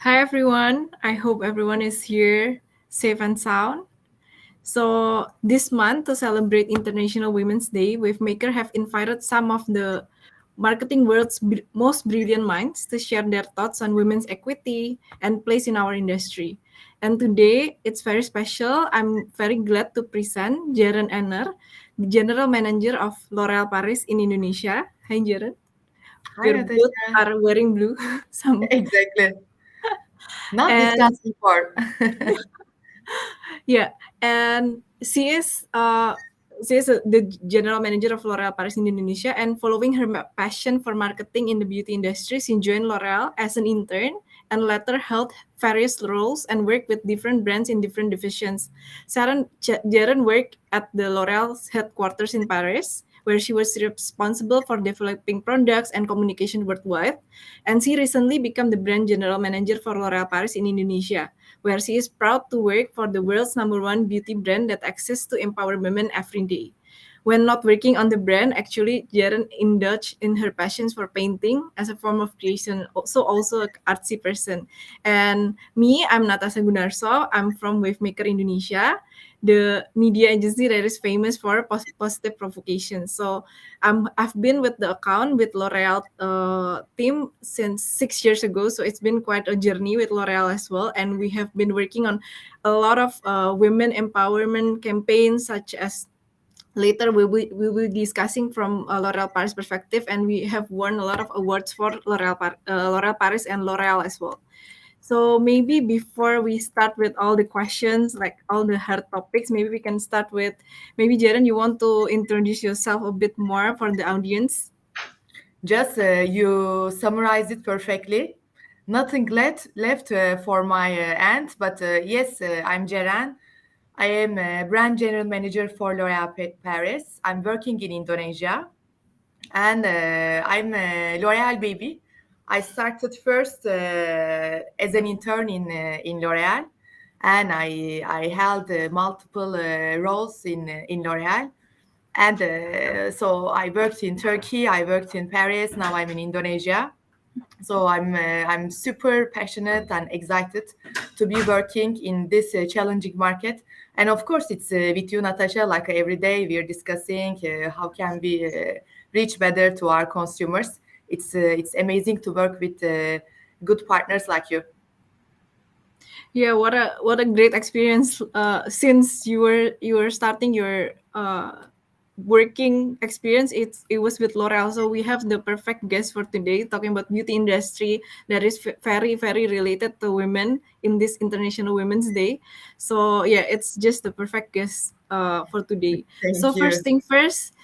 Hi everyone. I hope everyone is here safe and sound. So this month to celebrate International Women's Day, Wavemaker have invited some of the marketing world's most brilliant minds to share their thoughts on women's equity and place in our industry. And today it's very special. I'm very glad to present Jaren Enner, the General Manager of L'Oréal Paris in Indonesia. Hi Jaren. Hi, We're both Natasha. are wearing blue. Some Exactly. Not and discussed before. Yeah, and she is the general manager of L'Oréal Paris in Indonesia. And following her passion for marketing in the beauty industry, she joined L'Oréal as an intern and later held various roles and worked with different brands in different divisions. Jaren worked at the L'Oréal's headquarters in Paris, where she was responsible for developing products and communication worldwide. And she recently became the brand general manager for L'Oréal Paris in Indonesia, where she is proud to work for the world's number one beauty brand that exists to empower women every day. When not working on the brand, actually, Jaren indulged in her passions for painting as a form of creation, also an artsy person. And me, I'm Natasha Gunarso. I'm from Wavemaker Indonesia, the media agency that is famous for positive provocation. So I've been with the account with L'Oreal team since 6 years ago. So it's been quite a journey with L'Oreal as well. And we have been working on a lot of women empowerment campaigns, such as later we will be discussing from L'Oreal Paris perspective. And we have won a lot of awards for L'Oreal Paris and L'Oreal as well. So maybe before we start with all the questions, like all the hard topics, maybe we can start with maybe Jaren, you want to introduce yourself a bit more for the audience? Just you summarized it perfectly. Nothing left for my end, but yes, I'm Ceren. I am brand general manager for L'Oréal Paris. I'm working in Indonesia, and I'm a L'Oréal baby. I started first as an intern in L'Oréal, and I held multiple roles in L'Oréal. And so I worked in Turkey, I worked in Paris, now I'm in Indonesia. So I'm super passionate and excited to be working in this challenging market. And of course, it's with you, Natasha. Like every day, we are discussing how can we reach better to our consumers. It's amazing to work with good partners like you. Yeah, what a great experience since you were starting your working experience. It was with L'Oreal. So we have the perfect guest for today talking about beauty industry that is very very related to women in this International Women's Day. So yeah, it's just the perfect guest for today. So Thank first you. thing first,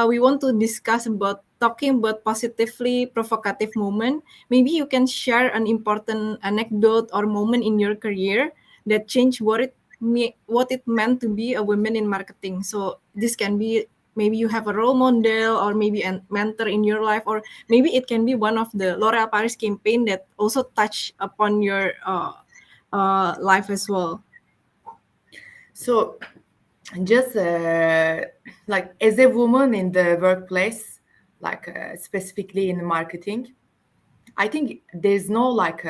we want to discuss about talking about positively provocative moment. Maybe you can share an important anecdote or moment in your career that changed what it meant to be a woman in marketing. So this can be maybe you have a role model or maybe a mentor in your life, or maybe it can be one of the L'Oréal Paris campaign that also touch upon your life as well. So just like as a woman in the workplace, like specifically in marketing, I think there's no like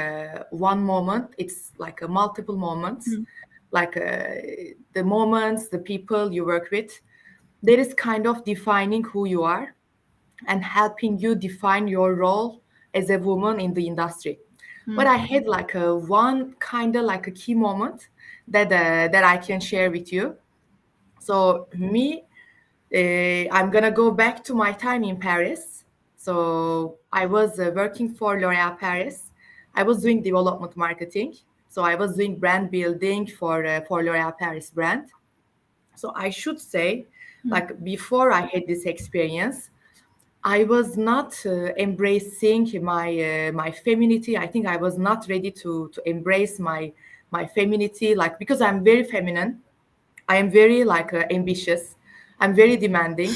one moment. It's like a multiple moments, like the moments, the people you work with. There is kind of defining who you are and helping you define your role as a woman in the industry. But I had like a one kind of like a key moment that I can share with you. So me, I'm gonna go back to my time in Paris. So I was working for L'Oréal Paris. I was doing development marketing. So I was doing brand building for L'Oréal Paris brand. So I should say, like before I had this experience, I was not embracing my femininity. I think I was not ready to embrace my femininity, like because I'm very feminine. I am very like ambitious. I'm very demanding.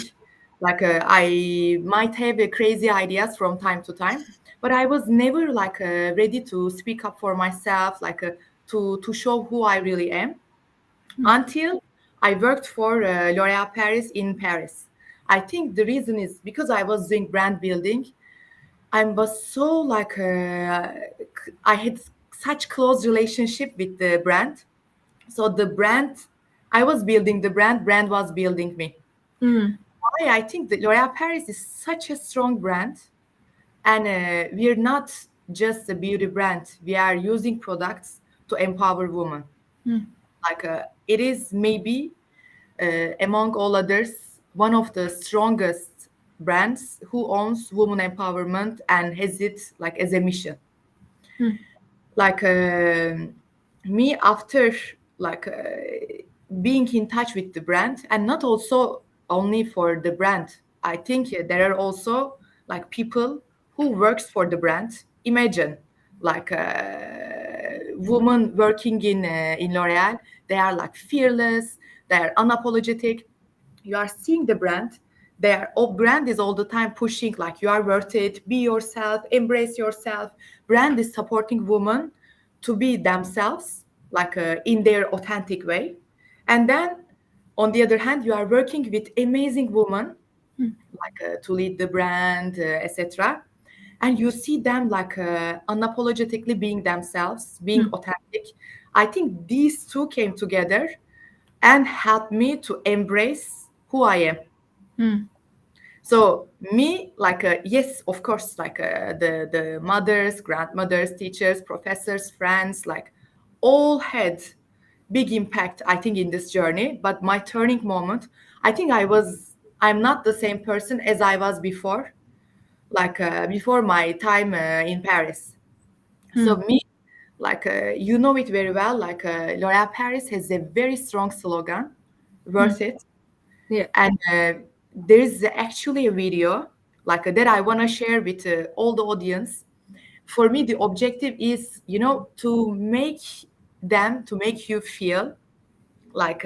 Like I might have crazy ideas from time to time, but I was never like ready to speak up for myself, like to show who I really am until I worked for L'Oréal Paris in Paris. I think the reason is because I was doing brand building. I was so like I had such close relationship with the brand. So the brand, I was building the brand was building me. Why I think that L'Oréal Paris is such a strong brand, and we're not just a beauty brand. We are using products to empower women. Like it is maybe among all others one of the strongest brands who owns women empowerment and has it like as a mission. Like me after like being in touch with the brand, and not also only for the brand, I think there are also like people who works for the brand. Imagine like women working in L'Oréal, they are like fearless, they are unapologetic. You are seeing the brand, their brand is all the time pushing like you are worth it, be yourself, embrace yourself. Brand is supporting women to be themselves, like in their authentic way. And then on the other hand, you are working with amazing women like to lead the brand, etc. And you see them like unapologetically being themselves, being authentic. I think these two came together and helped me to embrace who I am. So me, like yes, of course, like the mothers, grandmothers, teachers, professors, friends, like all had big impact, I think, in this journey. But my turning moment, I think I'm not the same person as I was before, like before my time in Paris. So me, like you know it very well, like L'Oréal Paris has a very strong slogan, worth it. Yeah. And there's actually a video like that I want to share with all the audience. For me, the objective is, you know, to make you feel like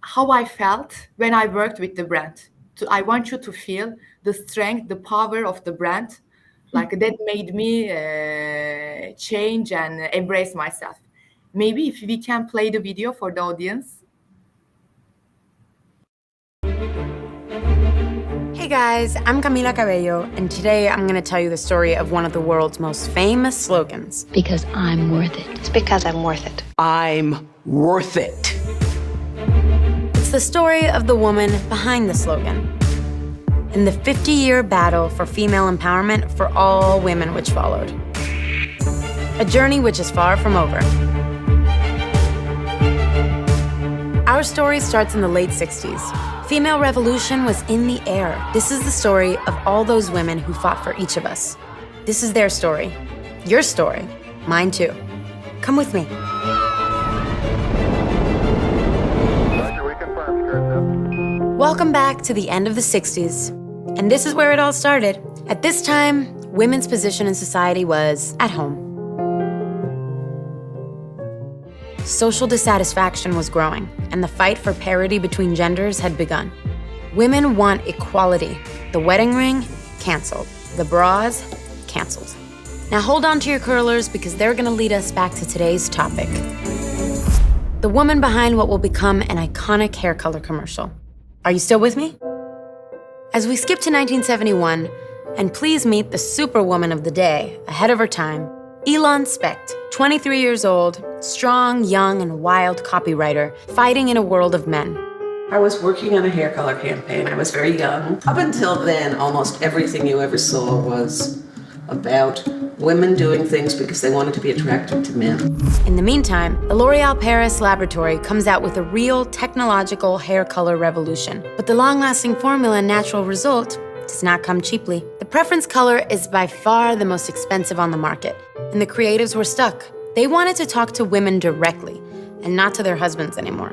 how I felt when I worked with the brand. I want you to feel the strength, the power of the brand, like that made me change and embrace myself. Maybe if we can play the video for the audience. Hey guys, I'm Camila Cabello, and today I'm going to tell you the story of one of the world's most famous slogans. Because I'm worth it. It's because I'm worth it. I'm worth it. It's the story of the woman behind the slogan, and the 50-year battle for female empowerment for all women which followed. A journey which is far from over. Our story starts in the late 60s. Female revolution was in the air. This is the story of all those women who fought for each of us. This is their story. Your story. Mine too. Come with me. Welcome back to the end of the 60s. And this is where it all started. At this time, women's position in society was at home. Social dissatisfaction was growing, and the fight for parity between genders had begun. Women want equality. The wedding ring, canceled. The bras, canceled. Now hold on to your curlers because they're gonna lead us back to today's topic. The woman behind what will become an iconic hair color commercial. Are you still with me? As we skip to 1971, and please meet the superwoman of the day, ahead of her time, Elon Specht, 23 years old, strong, young, and wild copywriter, fighting in a world of men. I was working on a hair color campaign. I was very young. Up until then, almost everything you ever saw was about women doing things because they wanted to be attractive to men. In the meantime, the L'Oréal Paris laboratory comes out with a real technological hair color revolution. But the long-lasting formula and natural result does not come cheaply. The preference color is by far the most expensive on the market, and the creatives were stuck. They wanted to talk to women directly, and not to their husbands anymore.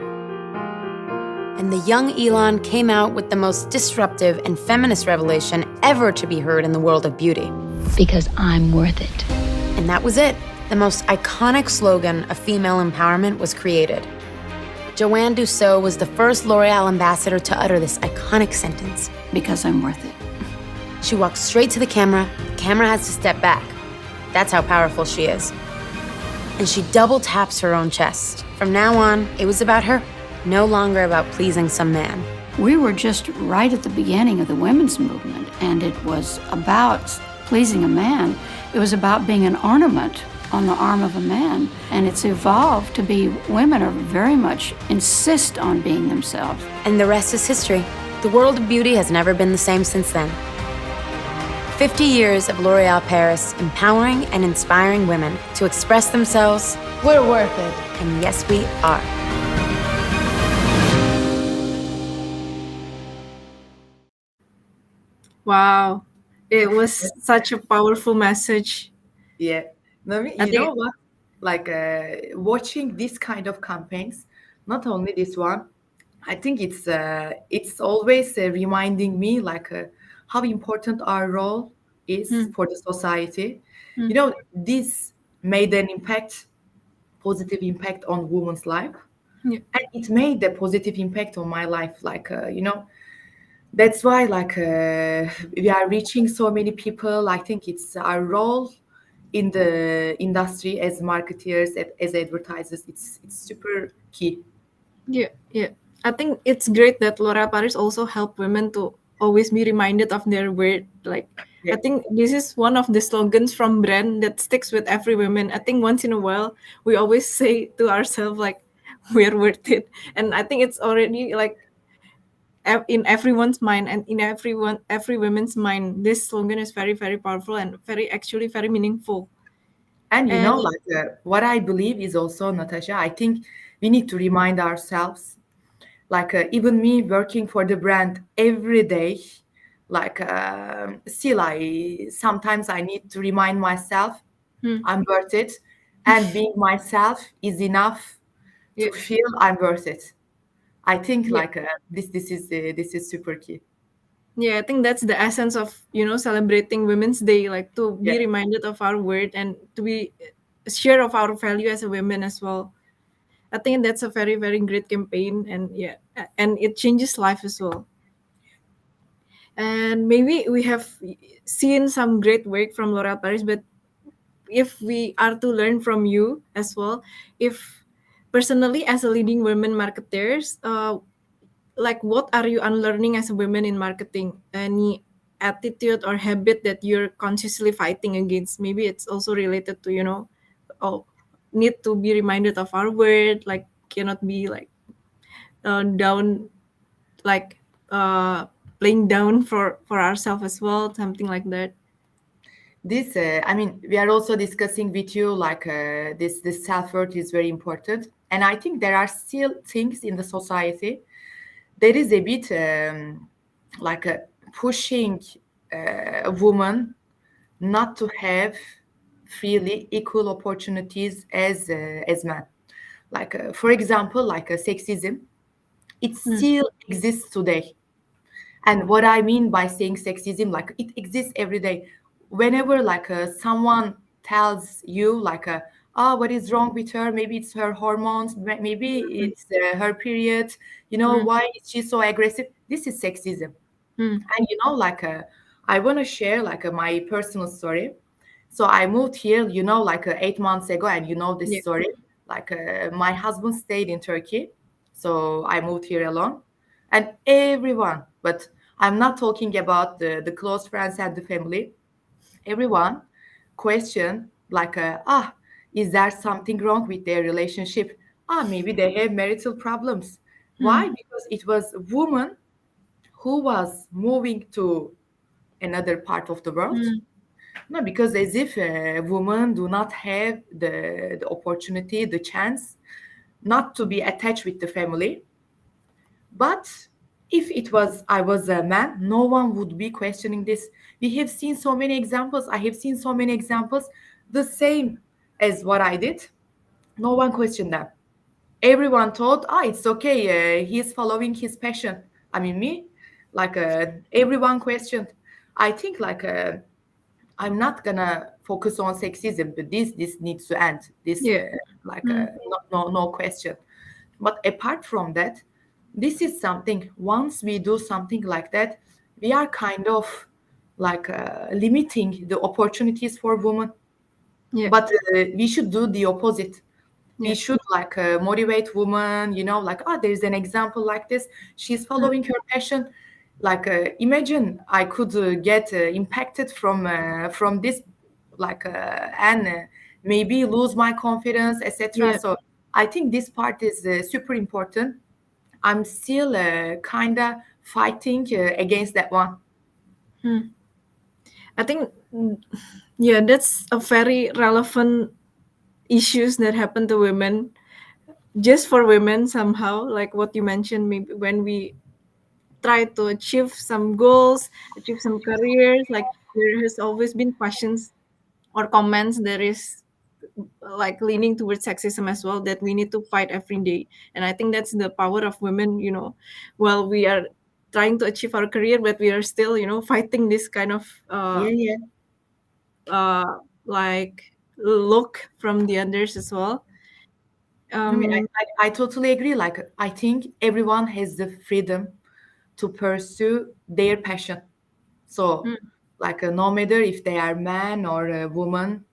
And the young Elon came out with the most disruptive and feminist revelation ever to be heard in the world of beauty. Because I'm worth it. And that was it. The most iconic slogan of female empowerment was created. Joanne Dussault was the first L'Oréal ambassador to utter this iconic sentence. Because I'm worth it. She walks straight to the camera has to step back. That's how powerful she is. And she double taps her own chest. From now on, it was about her, no longer about pleasing some man. We were just right at the beginning of the women's movement, and it was about pleasing a man. It was about being an ornament on the arm of a man. And it's evolved to be women are very much insist on being themselves. And the rest is history. The world of beauty has never been the same since then. 50 years of L'Oréal Paris empowering and inspiring women to express themselves. We're worth it. And yes, we are. Wow. It was such a powerful message. Yeah. Nami, I you think- know what? Like watching this kind of campaigns, not only this one, I think it's always reminding me like how important our role is for the society. You know, this made an impact, positive impact on women's life, Yeah. and it made a positive impact on my life. Like you know, that's why like we are reaching so many people. I think it's our role in the industry as marketeers, as advertisers. It's super key. Yeah, yeah. I think it's great that L'Oréal Paris also help women to always be reminded of their worth. Like, Yeah. I think this is one of the slogans from brand that sticks with every woman. I think once in a while we always say to ourselves like, we're worth it, and I think it's already like in everyone's mind and in every woman's mind. This slogan is very very powerful and actually very meaningful. And you know, And- like what I believe is also, Natasha, I think we need to remind ourselves, like even me working for the brand every day, like still I sometimes I need to remind myself I'm worth it, and being myself is enough to Yeah. feel I'm worth it. I think Yeah. like this is super key. Yeah, I think that's the essence of celebrating Women's Day, like to be Yeah. reminded of our worth and to be sure of our value as a women as well. I think that's a very very great campaign, and yeah, and it changes life as well. And maybe we have seen some great work from L'Oréal Paris, but if we are to learn from you as well, if personally as a leading women marketers, like what are you unlearning as a woman in marketing? Any attitude or habit that you're consciously fighting against? Maybe it's also related to oh, need to be reminded of our word, like cannot be like down, like playing down for ourselves as well, something like that. This I mean we are also discussing with you like this self-worth is very important, and I think there are still things in the society there is a bit like a pushing a woman not to have freely equal opportunities as men. Like for example, like sexism, it still exists today. And what I mean by saying sexism, like it exists every day. Whenever like someone tells you like what is wrong with her, maybe it's her hormones, maybe it's her period, you know, why is she so aggressive? This is sexism. And you know, like I want to share like my personal story. So I moved here, you know, like 8 months ago, and you know this Yeah. story. Like my husband stayed in Turkey, so I moved here alone, and everyone. But I'm not talking about the close friends and the family. Everyone question like, is there something wrong with their relationship? Maybe they have marital problems. Why? Because it was a woman who was moving to another part of the world. No, because as if women do not have the opportunity, the chance not to be attached with the family. But if it was I was a man, no one would be questioning this. We have seen so many examples. I have seen so many examples, the same as what I did. No one questioned them. Everyone thought, it's okay. He's following his passion. I mean, me, like everyone questioned. I think like I'm not gonna focus on sexism, but this needs to end. This Yeah. no question. But apart from that, this is something. Once we do something like that, we are kind of like limiting the opportunities for women. Yeah. But we should do the opposite. Yeah. We should like motivate women. You know, like there's an example like this. She's following her passion. Like imagine I could get impacted from this, like and maybe lose my confidence, etc. Yeah. So I think this part is super important. I'm still kind of fighting against that one. I think, yeah, that's a very relevant issues that happen to women, just for women somehow, like what you mentioned, maybe when we try to achieve some goals, achieve some careers, like there has always been questions or comments that is like leaning towards sexism as well, that we need to fight every day. And I think that's the power of women, while we are trying to achieve our career, but we are still, fighting this kind of Yeah, yeah. uh like look from the others as well. I mean, um I totally agree. Like, I think everyone has the freedom to pursue their passion. So, mm, like, no matter if they are man or a woman,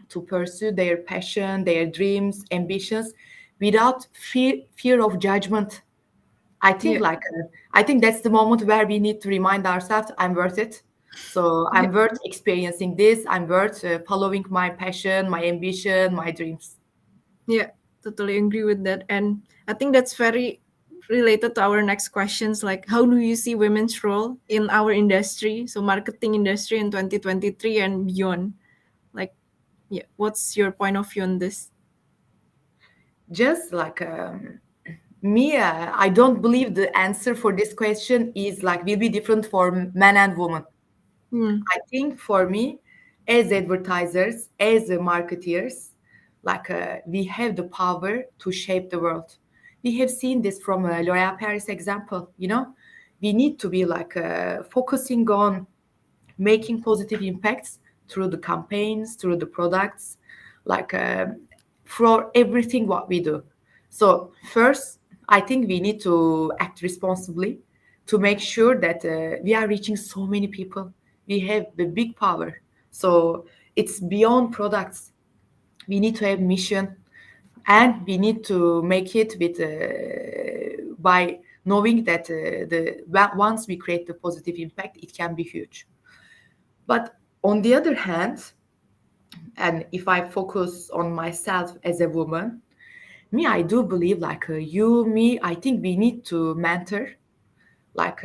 to pursue their passion, their dreams, ambitions, without fear of judgment. I think, yeah, like, I think that's the moment where we need to remind ourselves, I'm worth it. So yeah, I'm worth experiencing this. I'm worth following my passion, my ambition, my dreams. yeah, totally agree with that. And I think that's very related to our next questions, like how do you see women's role in our industry, so marketing industry in 2023 and beyond? Like, yeah, what's your point of view on this? Just like me, I don't believe the answer for this question is like will be different for men and women. Hmm. I think for me, as advertisers, as marketeers, like we have the power to shape the world. We have seen this from L'Oréal Paris example. We need to be like focusing on making positive impacts through the campaigns, through the products, like for everything what we do. So first, I think we need to act responsibly to make sure that we are reaching so many people. We have the big power. So it's beyond products. We need to have mission, and we need to make it with by knowing that once we create the positive impact, it can be huge. But on the other hand, and if I focus on myself as a woman, me, I do believe like you, me, I think we need to mentor like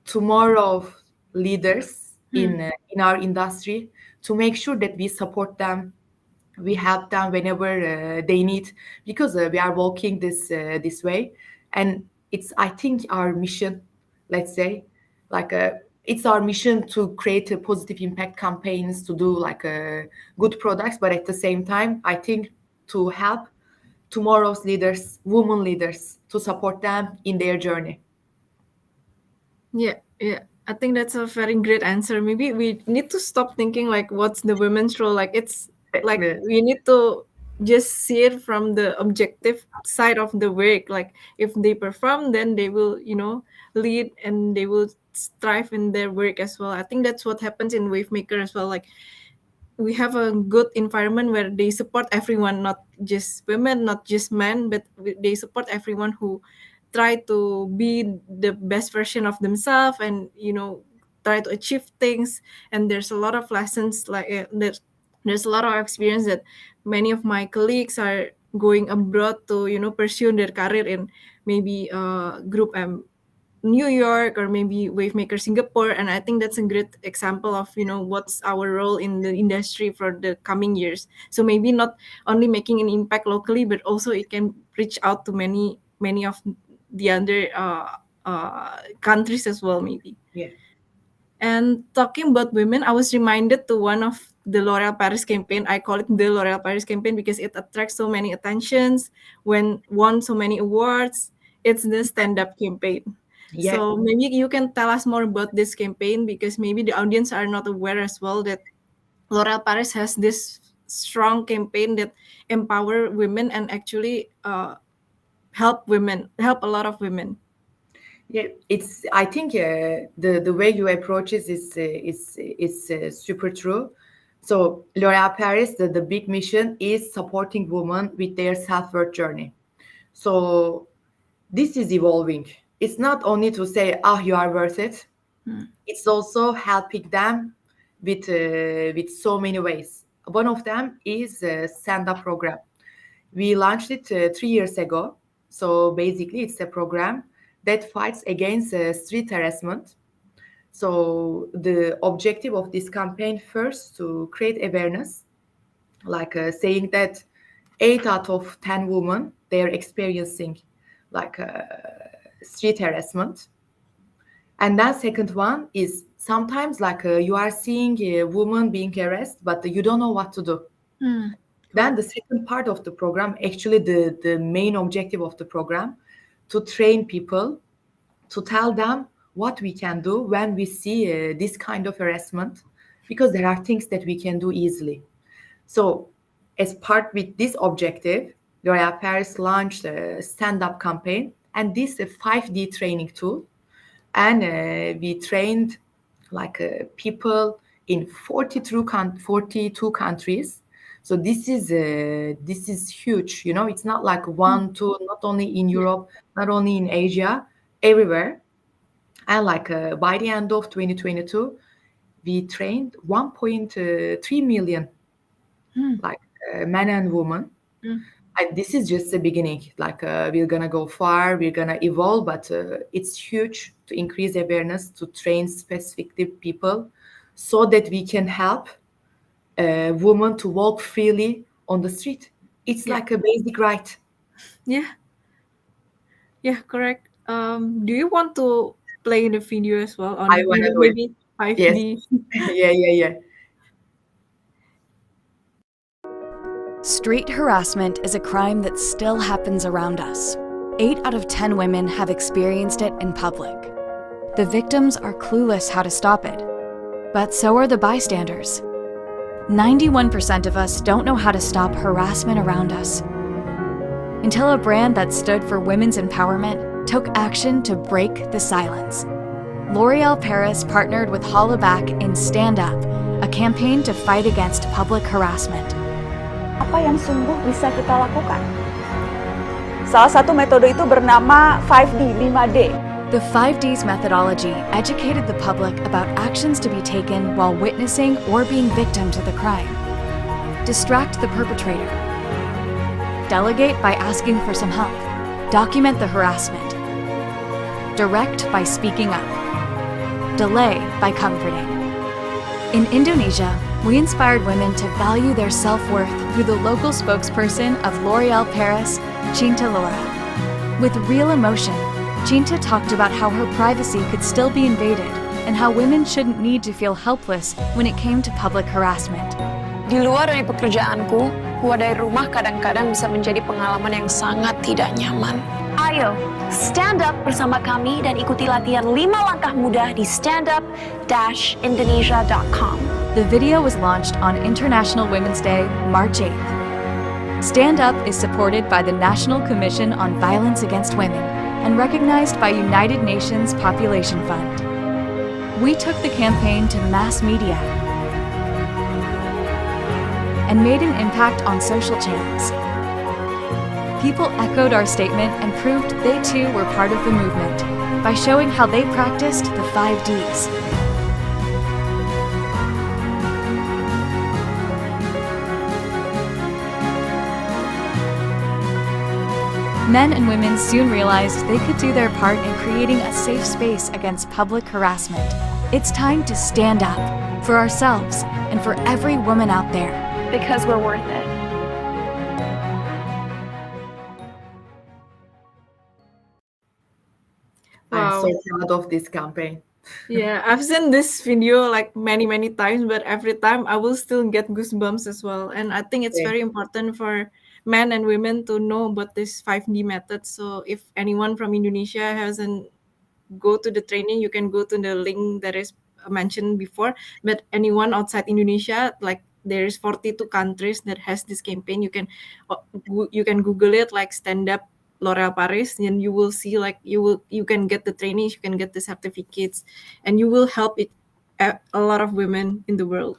tomorrow leaders in our industry to make sure that we support them, we help them whenever they need, because we are walking this way, and it's I think our mission, let's say, like it's our mission to create a positive impact campaigns, to do like good products, but at the same time I think to help tomorrow's leaders, women leaders, to support them in their journey. Yeah, yeah. I think that's a very great answer. Maybe we need to stop thinking like what's the women's role. Like it's like Yeah. we need to just see it from the objective side of the work. Like if they perform, then they will, lead and they will strive in their work as well. I think that's what happens in Wavemaker as well. Like we have a good environment where they support everyone, not just women, not just men, but they support everyone who try to be the best version of themselves, and try to achieve things. And there's a lot of lessons, like there's a lot of experience that many of my colleagues are going abroad to pursue their career in maybe group New York or maybe Wavemaker Singapore. And I think that's a great example of what's our role in the industry for the coming years. So maybe not only making an impact locally, but also it can reach out to many of the other countries as well, maybe. Yeah. And talking about women, I was reminded to one of the L'Oreal Paris campaign. I call it the L'Oreal Paris campaign because it attracts so many attentions, when won so many awards. It's the stand-up campaign. Yeah. So maybe you can tell us more about this campaign, because maybe the audience are not aware as well that L'Oreal Paris has this strong campaign that empower women and actually help a lot of women. Yeah, it's. I think the way you approach it is super true. So L'Oréal Paris, the big mission is supporting women with their self worth journey. So this is evolving. it's not only to say, "Ah, you are worth it." It's also helping them with so many ways. One of them is a stand-up program. We launched it 3 years ago. So basically, it's a program that fights against street harassment. So the objective of this campaign first to create awareness, like saying that 8 out of 10 women they are experiencing like street harassment. And then second one is sometimes like you are seeing a woman being harassed, but you don't know what to do. Then the second part of the program, actually the main objective of the program, to train people, to tell them what we can do when we see this kind of harassment, because there are things that we can do easily. So as part with this objective, L'Oréal Paris launched a stand-up campaign, and this is a 5D training tool. And we trained like people in 42 countries. So this is huge. You know, it's not like one, two, not only in Europe, not only in Asia, everywhere. And like by the end of 2022, we trained 1.3 million like men and women. And this is just the beginning. Like we're gonna go far, we're gonna evolve, but it's huge to increase awareness, to train specific people, so that we can help women to walk freely on the street. It's like a basic right. Yeah. Yeah, correct. Do you want to play the video as well on, I wanna do it. maybe 5D? Yes. Yeah. Street harassment is a crime that still happens around us. 8 out of 10 women have experienced it in public. The victims are clueless how to stop it, but so are the bystanders. 91% of us don't know how to stop harassment around us. Until a brand that stood for women's empowerment took action to break the silence. L'Oréal Paris partnered with Hollaback in Stand Up, a campaign to fight against public harassment. Apa yang sungguh bisa kita lakukan? Salah satu metode itu bernama 5D, 5D. The 5Ds methodology educated the public about actions to be taken while witnessing or being victim to the crime. Distract the perpetrator. Delegate by asking for some help. Document the harassment. Direct by speaking up. Delay by comforting. In Indonesia, we inspired women to value their self-worth through the local spokesperson of L'Oréal Paris, Cinta Laura. With real emotion, Cinta talked about how her privacy could still be invaded and how women shouldn't need to feel helpless when it came to public harassment. Di luar dari pekerjaanku, keluar dari rumah kadang-kadang bisa menjadi pengalaman yang sangat tidak nyaman. Ayo, stand up bersama kami dan ikuti latihan 5 langkah mudah di standup-indonesia.com. The video was launched on International Women's Day, March 8th. Stand Up is supported by the National Commission on Violence Against Women and recognized by United Nations Population Fund. We took the campaign to mass media and made an impact on social channels. People echoed our statement and proved they too were part of the movement by showing how they practiced the 5Ds. Men and women soon realized they could do their part in creating a safe space against public harassment. It's time to stand up for ourselves and for every woman out there. Because we're worth it. I'm so proud of this campaign. Yeah, I've seen this video like many times, but every time I will still get goosebumps as well. And I think it's very important for men and women to know about this 5D method. So if anyone from Indonesia hasn't go to the training, you can go to the link that is mentioned before. But anyone outside Indonesia, like there's 42 countries that has this campaign. You can Google it, like Stand Up L'Oréal Paris, and you will see like you can get the trainings, you can get the certificates, and you will help a lot of women in the world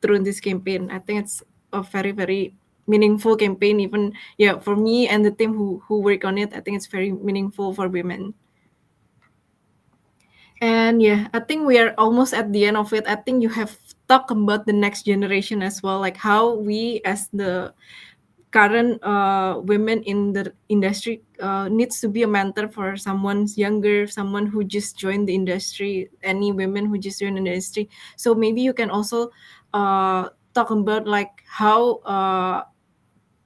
through this campaign. I think it's a very meaningful campaign. Even for me and the team who work on it, I think it's very meaningful for women. And yeah, I think we are almost at the end of it. I think you have talked about the next generation as well, like how we as the current women in the industry needs to be a mentor for someone's younger, someone who just joined the industry, any women who just joined the industry. So maybe you can also talk about like how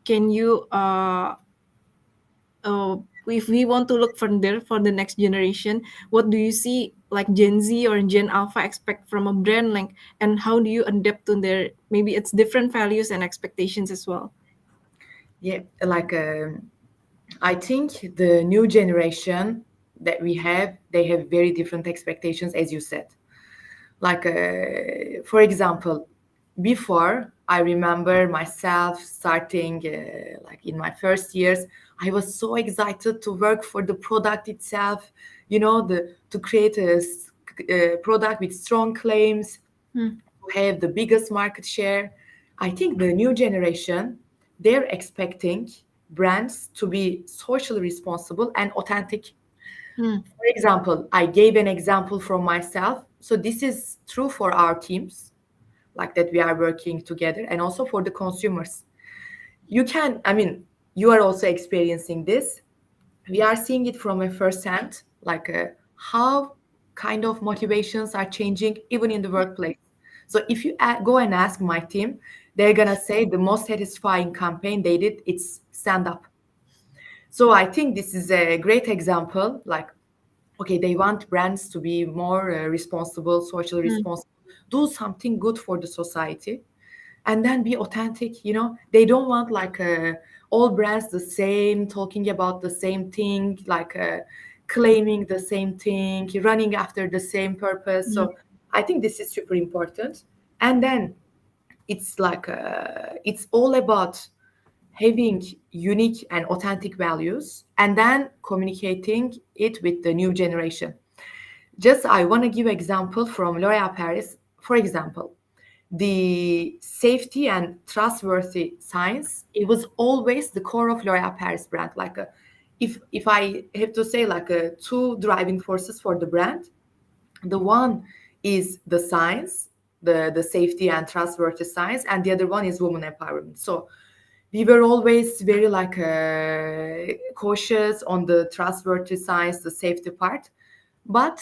can you if we want to look further for the next generation, what do you see like Gen Z or Gen Alpha expect from a brand, like, and how do you adapt to their maybe it's different values and expectations as well? Yeah, like I think the new generation that we have, they have very different expectations, as you said. Like, for example, before I remember myself starting, like in my first years, I was so excited to work for the product itself, to create a product with strong claims, Hmm. to have the biggest market share. I think the new generation, they're expecting brands to be socially responsible and authentic. Hmm. For example, I gave an example from myself. So this is true for our teams, like that we are working together, and also for the consumers. You are also experiencing this. We are seeing it from a first hand, like how kind of motivations are changing even in the workplace. So if you go and ask my team, they're gonna say the most satisfying campaign they did, it's stand up. So I think this is a great example. Like, okay, they want brands to be more responsible, socially Hmm. responsible, do something good for the society, and then be authentic. They don't want like all brands the same, talking about the same thing, like claiming the same thing, running after the same purpose. Hmm. So I think this is super important. And then it's like it's all about having unique and authentic values and then communicating it with the new generation. Just I want to give example from L'Oréal Paris. For example, the safety and trustworthy science, it was always the core of L'Oréal Paris brand. Like if I have to say like two driving forces for the brand, the one is the science, the safety and trustworthy science, and the other one is women empowerment. So we were always very like cautious on the trustworthy science, the safety part. But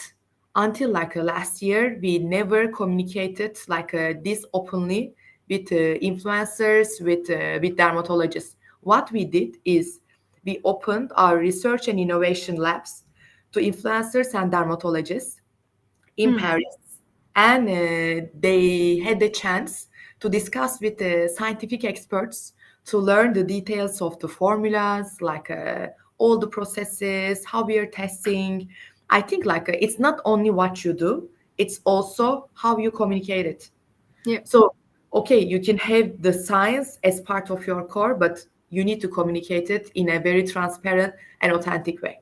until like last year, we never communicated like this openly with influencers, with dermatologists. What we did is we opened our research and innovation labs to influencers and dermatologists in Hmm. Paris, and they had the chance to discuss with the scientific experts to learn the details of the formulas, like all the processes, how we are testing. I think like it's not only what you do; it's also how you communicate it. Yeah. So, okay, you can have the science as part of your core, but you need to communicate it in a very transparent and authentic way.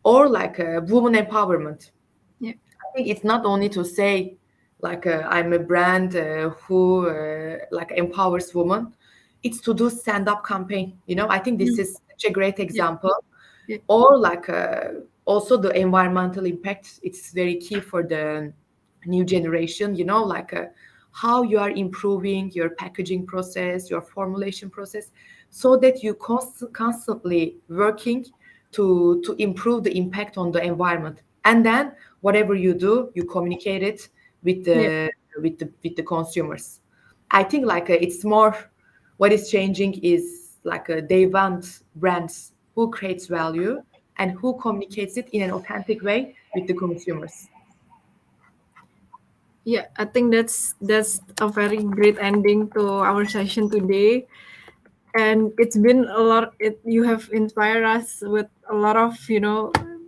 Or like women empowerment. Yeah. I think it's not only to say like I'm a brand who like empowers women. It's to do stand-up campaign. I think this Hmm. is such a great Yeah. example. Yeah. Or like also the environmental impact. It's very key for the new generation. Like how you are improving your packaging process, your formulation process, so that you constantly working to improve the impact on the environment. And then whatever you do, you communicate it with Yeah. the consumers. I think like it's more what is changing is like they want brands who creates value and who communicates it in an authentic way with the consumers. Yeah, I think that's a very great ending to our session today. And it's been a lot. You have inspired us with a lot of,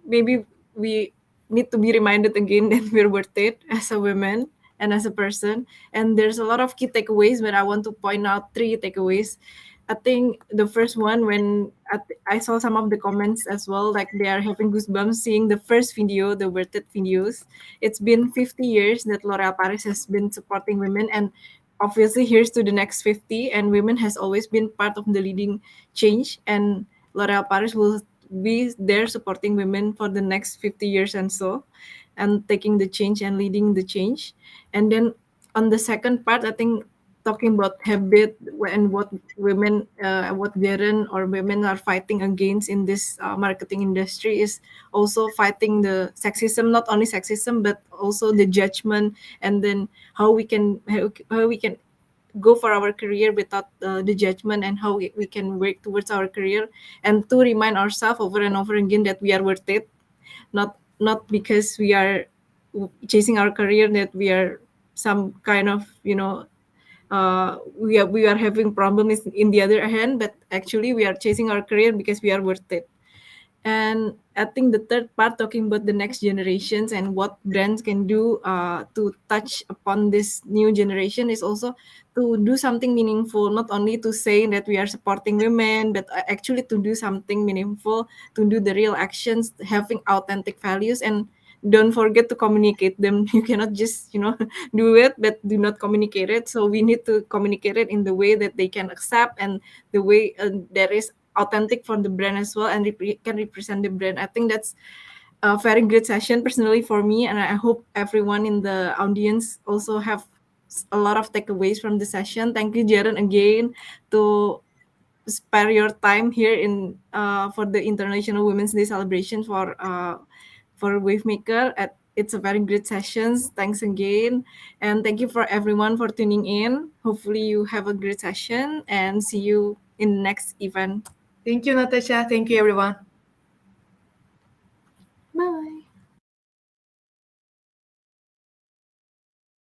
maybe we need to be reminded again that we're worth it as a woman and as a person. And there's a lot of key takeaways, but I want to point out three takeaways. I think the first one, when I saw some of the comments as well, like they are having goosebumps seeing the first video, the worth it videos. It's been 50 years that L'Oréal Paris has been supporting women, and obviously here's to the next 50, and women has always been part of the leading change, and L'Oréal Paris will be there supporting women for the next 50 years and so. and taking the change and leading the change. And then on the second part, I think talking about habit and what women, what Jaren or women are fighting against in this marketing industry is also fighting the sexism, not only sexism, but also the judgment, and then how we can go for our career without the judgment, and how we can work towards our career, and to remind ourselves over and over again that we are worth it, not because we are chasing our career that we are some kind of we are having problems in the other hand, but actually we are chasing our career because we are worth it. And I think the third part, talking about the next generations and what brands can do to touch upon this new generation, is also to do something meaningful, not only to say that we are supporting women, but actually to do something meaningful, to do the real actions, having authentic values, and don't forget to communicate them. You cannot just do it but do not communicate it. So we need to communicate it in the way that they can accept, and the way that is authentic for the brand as well, and can represent the brand. I think that's a very good session personally for me, and I hope everyone in the audience also have a lot of takeaways from the session. Thank you, Jaren, again, to spare your time here in for the International Women's Day celebration for Wavemaker. It's a very great sessions. Thanks again, and thank you for everyone for tuning in. Hopefully, you have a great session, and see you in the next event. Thank you, Natasha. Thank you, everyone.